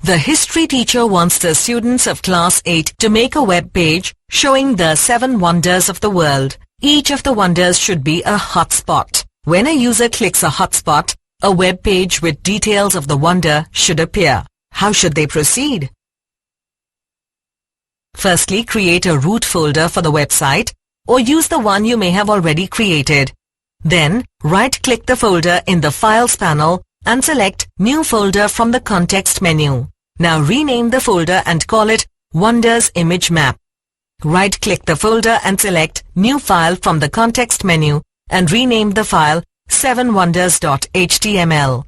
The history teacher wants the students of class 8 to make a web page showing the 7 wonders of the world. Each of the wonders should be a hotspot. When a user clicks a hotspot, a web page with details of the wonder should appear. How should they proceed? Firstly, create a root folder for the website, or use the one you may have already created. Then, right-click the folder in the Files panel and select New Folder from the context menu. Now rename the folder and call it Wonders Image Map. Right-click the folder and select New File from the context menu and rename the file 7wonders.html.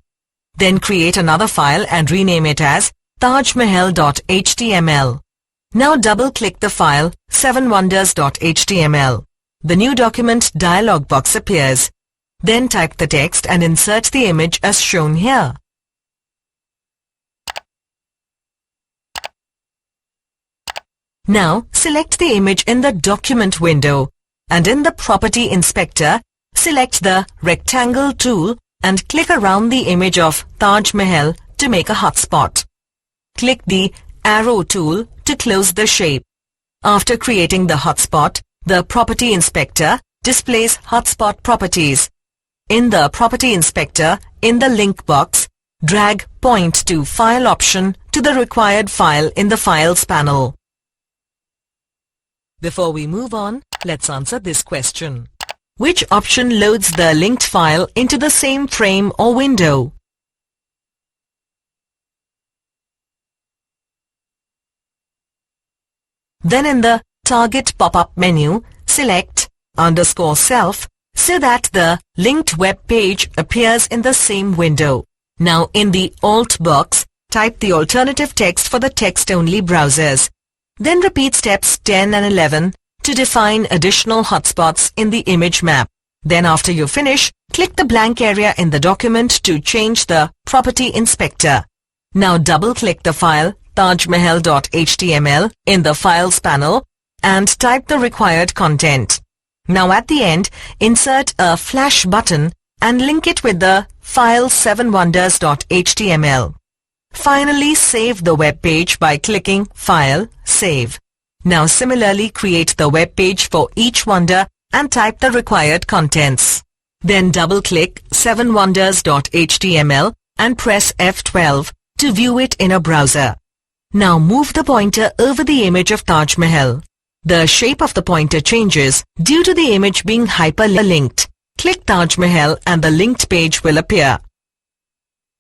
Then create another file and rename it as tajmahal.html. Now double-click the file 7wonders.html. The new document dialog box appears. Then type the text and insert the image as shown here. Now select the image in the document window, and in the Property Inspector, select the Rectangle tool and click around the image of Taj Mahal to make a hotspot. Click the Arrow tool to close the shape. After creating the hotspot, the Property Inspector displays hotspot properties. In the Property Inspector, in the link box, drag Point to File option to the required file in the Files panel. Before we move on, let's answer this question. Which option loads the linked file into the same frame or window? Then in the Target pop-up menu, select _self so that the linked web page appears in the same window. Now in the Alt box, type the alternative text for the text-only browsers. Then repeat steps 10 and 11 to define additional hotspots in the image map. Then after you finish, click the blank area in the document to change the Property Inspector. Now double-click the file tajmahal.html in the Files panel and type the required content. Now at the end, insert a flash button and link it with the file 7wonders.html. Finally, save the web page by clicking File, Save. Now similarly create the web page for each wonder and type the required contents. Then double-click 7wonders.html and press F12 to view it in a browser. Now move the pointer over the image of Taj Mahal. The shape of the pointer changes due to the image being hyperlinked. Click Taj Mahal and the linked page will appear.